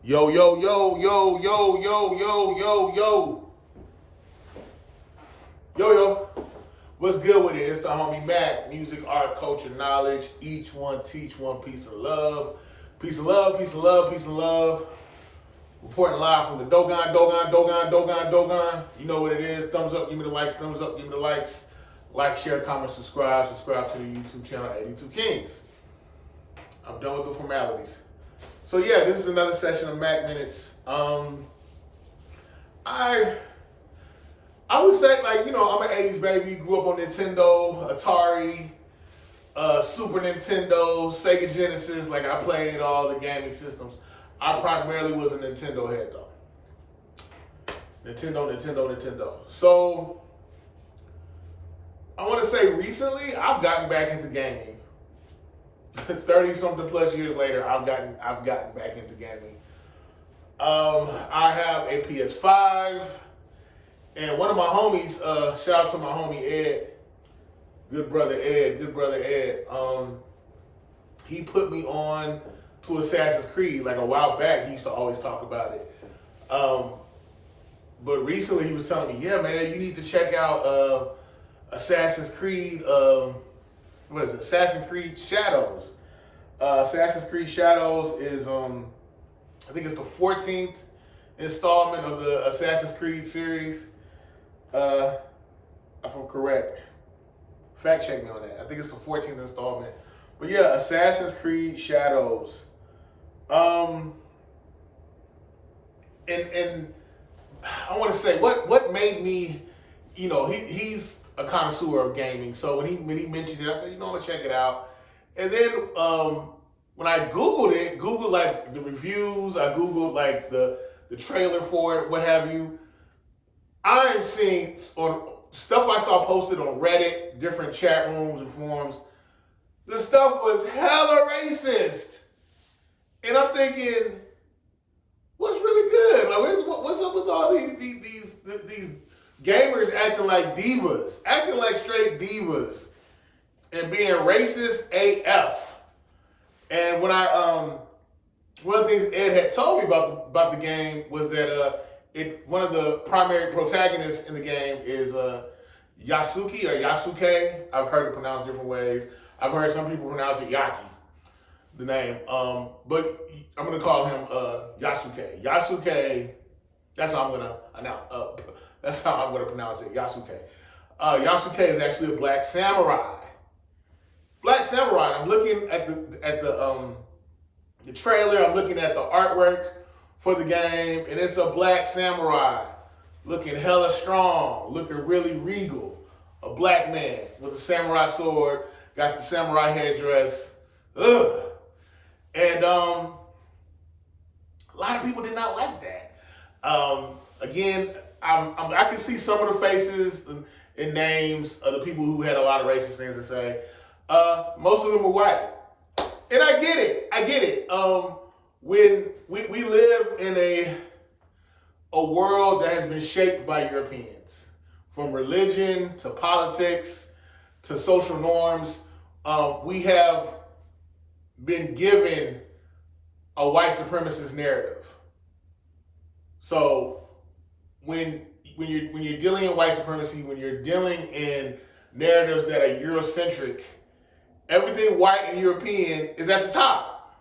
Yo, yo, yo, yo, yo, yo, yo, yo, yo. Yo, yo. What's good with it? It's the homie MACK. Music, art, culture, knowledge. Each one teach one piece of love. Piece of love, piece of love, piece of love. Reporting live from the Dogon. You know what it is. Thumbs up, give me the likes. Thumbs up, give me the likes. Like, share, comment, subscribe. Subscribe to the YouTube channel 82 Kings. I'm done with the formalities. So yeah, this is another session of Mac Minutes. I would say, like, I'm an 80s baby, grew up on Nintendo, Atari, Super Nintendo, Sega Genesis. Like, I played all the gaming systems. I primarily was a Nintendo head though. Nintendo. So I want to say recently I've gotten back into gaming. 30 something plus years later, I've gotten back into gaming. I have a PS5, and one of my homies, shout out to my homie Ed, good brother Ed. He put me on to Assassin's Creed like a while back. He used to always talk about it. But recently he was telling me, yeah, man, you need to check out Assassin's Creed. What is it? Assassin's Creed Shadows. Assassin's Creed Shadows is, I think it's the 14th installment of the Assassin's Creed series. If I'm correct, fact check me on that. I think it's the 14th installment. But yeah, Assassin's Creed Shadows. And I want to say what made me, he's a connoisseur of gaming. So when he mentioned it, I said, I'm gonna check it out. And then when I Googled like the reviews, I Googled like the trailer for it, what have you. I am seeing on stuff I saw posted on Reddit, different chat rooms and forums, the stuff was hella racist. And I'm thinking, what's really good? Like, what's up with all these gamers acting like divas, acting like straight divas, and being racist AF. And when one of the things Ed had told me about the game was that one of the primary protagonists in the game is Yasuke or Yasuke. I've heard it pronounced different ways. I've heard some people pronounce it Yaki, the name. But I'm gonna call him Yasuke. Yasuke. That's how I'm gonna announce. That's how I'm gonna pronounce it. Yasuke. Yasuke is actually a black samurai. Black samurai. I'm looking at the trailer. I'm looking at the artwork for the game, and it's a black samurai looking hella strong, looking really regal. A black man with a samurai sword, got the samurai headdress. Ugh. And a lot of people did not like that. Again, I can see some of the faces and names of the people who had a lot of racist things to say. Most of them were white. And I get it. When we live in a world that has been shaped by Europeans, from religion to politics to social norms, we have been given a white supremacist narrative. So when you're dealing in white supremacy, when you're dealing in narratives that are Eurocentric, everything white and European is at the top.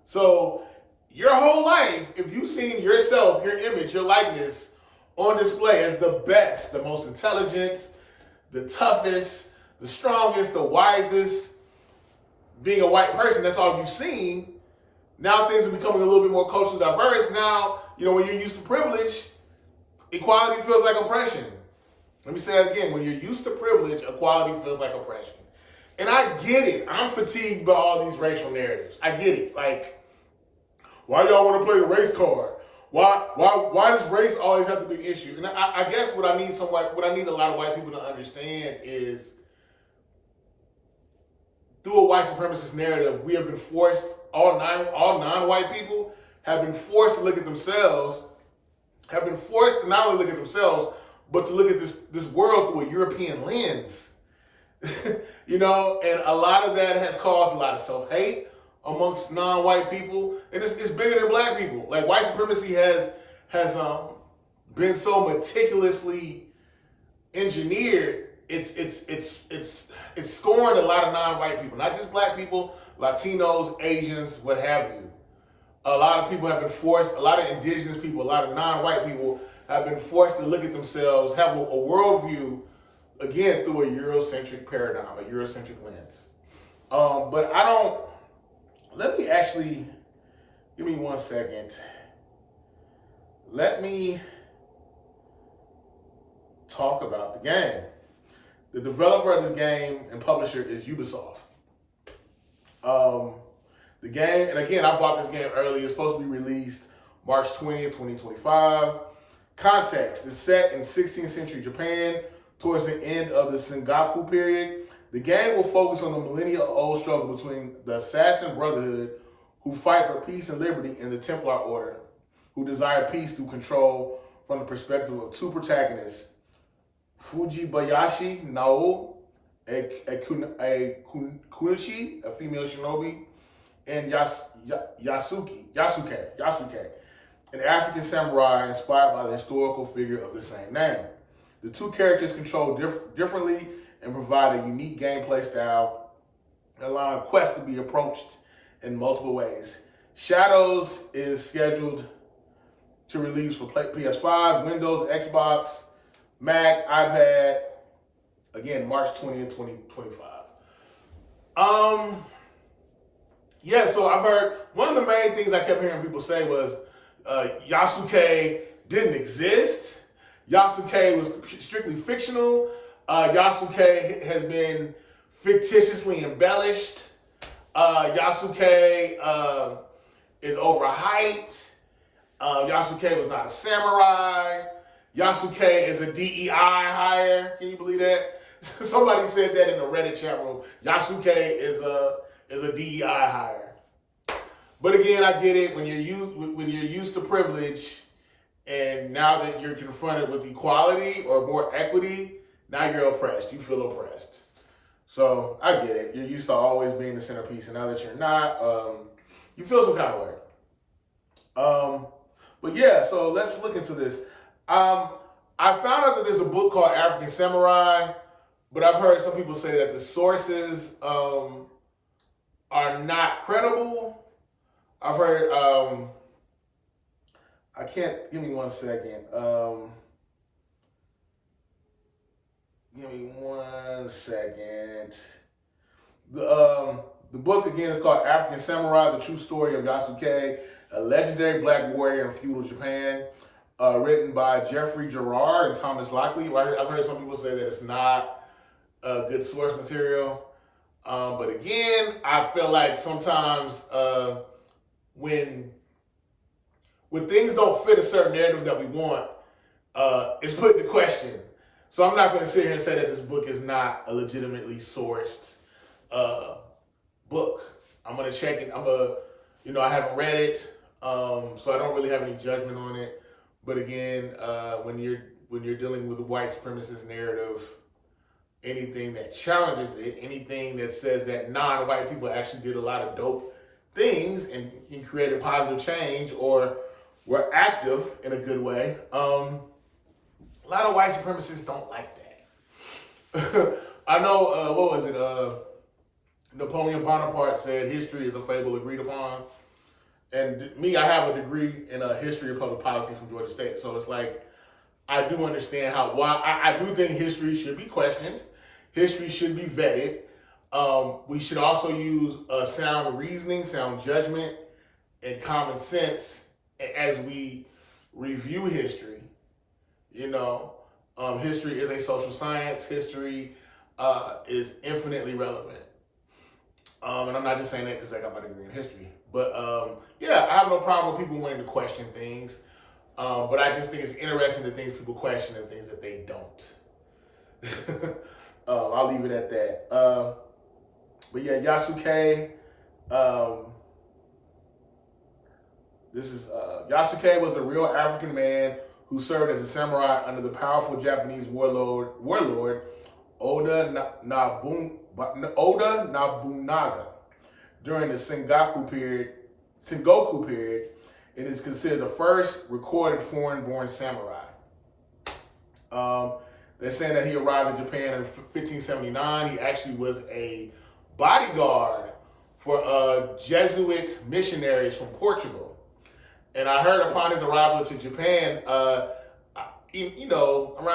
So your whole life, if you've seen yourself, your image, your likeness on display as the best, the most intelligent, the toughest, the strongest, the wisest, being a white person, that's all you've seen. Now things are becoming a little bit more culturally diverse. Now, when you're used to privilege, equality feels like oppression. Let me say that again. When you're used to privilege, equality feels like oppression. And I get it. I'm fatigued by all these racial narratives. I get it. Like, why y'all want to play the race card? Why does race always have to be an issue? And I guess what I need a lot of white people to understand is, through a white supremacist narrative, we have been forced, all non-white people have been forced to look at themselves, have been forced to not only look at themselves, but to look at this world through a European lens. And a lot of that has caused a lot of self-hate, amongst non-white people, and it's bigger than black people. Like white supremacy has been so meticulously engineered. It's scorned a lot of non-white people, not just black people, Latinos, Asians, what have you. A lot of people have been forced, a lot of indigenous people, a lot of non-white people have been forced to look at themselves, have a worldview, again, through a Eurocentric paradigm, a Eurocentric lens. But I don't, let me actually, give me 1 second. Let me talk about the game. The developer of this game and publisher is Ubisoft. The game, and again, I bought this game early. It's supposed to be released March 20th, 2025. Context, it's set in 16th century Japan towards the end of the Sengoku period. The game will focus on the millennia-old struggle between the Assassin Brotherhood, who fight for peace and liberty, and the Templar Order, who desire peace through control from the perspective of two protagonists, Fujibayashi Nao, a Kunichi, a female shinobi, and Yasuke, an African samurai inspired by the historical figure of the same name. The two characters control differently and provide a unique gameplay style, allowing quests to be approached in multiple ways. Shadows is scheduled to release for PS5, Windows, Xbox, Mac, iPad, again, March 20th, 2025. Yeah, so I've heard, one of the main things I kept hearing people say was Yasuke didn't exist. Yasuke was strictly fictional. Yasuke has been fictitiously embellished. Yasuke is overhyped. Yasuke was not a samurai. Yasuke is a DEI hire. Can you believe that? Somebody said that in the Reddit chat room. Yasuke is a DEI hire. But again, I get it. When you're used to privilege, and now that you're confronted with equality or more equity, now you're oppressed. You feel oppressed. So I get it. You're used to always being the centerpiece, and now that you're not, you feel some kind of way. But yeah, so let's look into this. I found out that there's a book called African Samurai, but I've heard some people say that the sources are not credible. I've heard, I can't, give me 1 second. Give me 1 second. The book, again, is called African Samurai, The True Story of Yasuke, a legendary black warrior in feudal Japan, written by Jeffrey Gerard and Thomas Lockley. I've heard some people say that it's not good source material. But again, I feel like sometimes when things don't fit a certain narrative that we want, it's put into question. So I'm not going to sit here and say that this book is not a legitimately sourced book. I'm going to check it. I haven't read it, so I don't really have any judgment on it. But again, when you're dealing with a white supremacist narrative, anything that challenges it, anything that says that non-white people actually did a lot of dope things and created positive change or were active in a good way, a lot of white supremacists don't like that. I know, what was it? Napoleon Bonaparte said history is a fable agreed upon. And me, I have a degree in history of public policy from Georgia State. So it's like, I do understand why I do think history should be questioned. History should be vetted. We should also use sound reasoning, sound judgment, and common sense as we review history. History is a social science. History is infinitely relevant. And I'm not just saying that because I got my degree in history. But yeah, I have no problem with people wanting to question things. But I just think it's interesting the things people question and things that they don't. I'll leave it at that. But yeah, Yasuke. Yasuke was a real African man who served as a samurai under the powerful Japanese warlord Oda Nobunaga during the Sengoku period, and is considered the first recorded foreign-born samurai. They're saying that he arrived in Japan in 1579. He actually was a bodyguard for Jesuit missionaries from Portugal. And I heard upon his arrival to Japan, around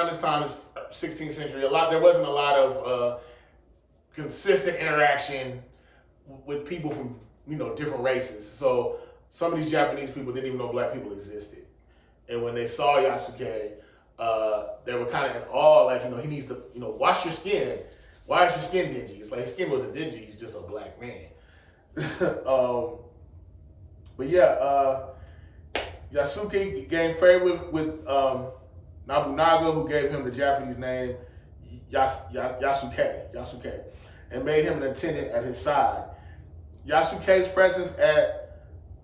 this time, 16th century, there wasn't a lot of consistent interaction with people from, different races. So some of these Japanese people didn't even know black people existed. And when they saw Yasuke, they were kind of in awe, like, he needs to, wash your skin. Why is your skin dingy? It's like his skin wasn't dingy, he's just a black man. But yeah, Yasuke gained favor with Nobunaga, who gave him the Japanese name Yasuke, and made him an attendant at his side. Yasuke's presence at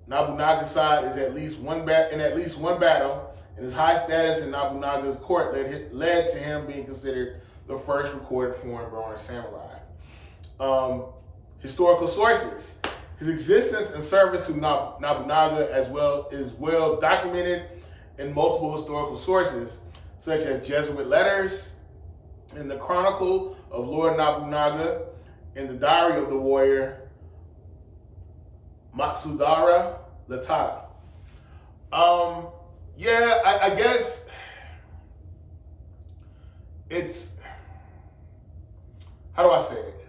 Nobunaga's side is in at least one battle, and his high status in Nobunaga's court led to him being considered the first recorded foreign-born samurai. Historical sources. His existence and service to Nobunaga is well documented in multiple historical sources, such as Jesuit letters, in the Chronicle of Lord Nobunaga, in the Diary of the Warrior Matsudara Latata. I guess it's, how do I say it?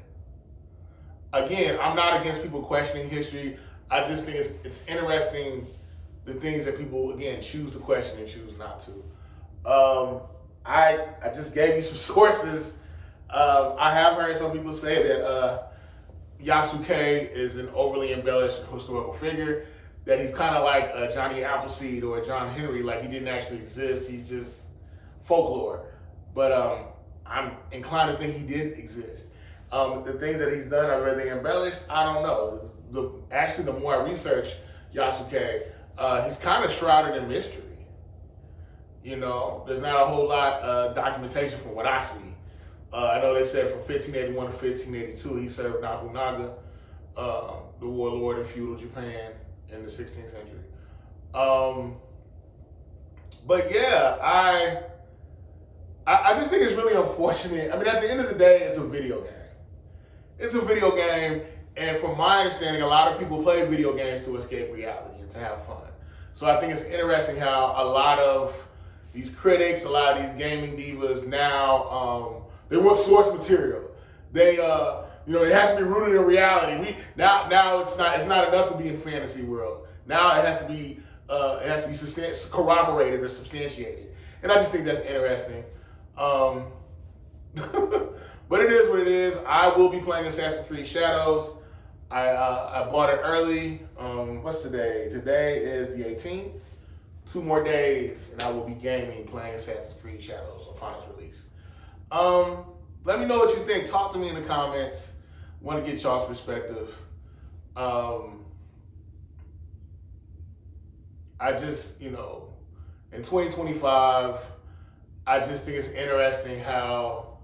Again, I'm not against people questioning history. I just think it's interesting the things that people, again, choose to question and choose not to. I just gave you some sources. I have heard some people say that Yasuke is an overly embellished historical figure, that he's kind of like Johnny Appleseed or John Henry, like he didn't actually exist, he's just folklore. But I'm inclined to think he did exist. The things that he's done, are they embellished? I don't know. The more I research Yasuke, he's kind of shrouded in mystery. There's not a whole lot of documentation from what I see. I know they said from 1581 to 1582, he served Nobunaga, the warlord in feudal Japan in the 16th century. But yeah, I just think it's really unfortunate. I mean, at the end of the day, it's a video game. It's a video game, and from my understanding, a lot of people play video games to escape reality and to have fun. So I think it's interesting how a lot of these critics, a lot of these gaming divas now, they want source material. They, it has to be rooted in reality. Now it's not enough to be in fantasy world. Now it has to be corroborated or substantiated, and I just think that's interesting. But it is what it is. I will be playing Assassin's Creed Shadows. I bought it early. What's today? Today is the 18th. 2 more days, and I will be playing Assassin's Creed Shadows upon its release. Let me know what you think. Talk to me in the comments. Want to get y'all's perspective. I just, in 2025, I just think it's interesting how,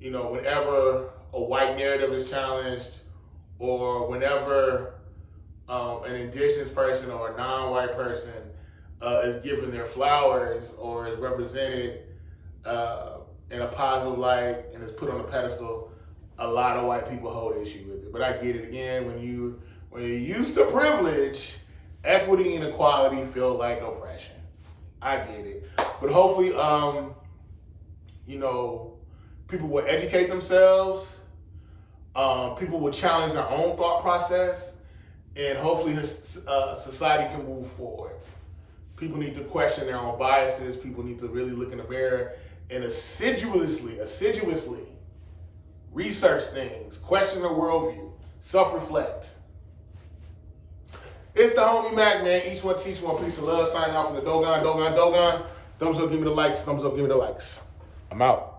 whenever a white narrative is challenged, or whenever an indigenous person or a non-white person is given their flowers or is represented in a positive light and is put on a pedestal, a lot of white people hold issue with it. But I get it again, when you're used to privilege, equity and equality feel like oppression. I get it. But hopefully, people will educate themselves. People will challenge their own thought process, and hopefully society can move forward. People need to question their own biases. People need to really look in the mirror and assiduously research things, question their worldview, self-reflect. It's the homie Mac, man. Each one teach one. Peace and love. Signing off from the Dogon. Thumbs up, give me the likes. Thumbs up, give me the likes. I'm out.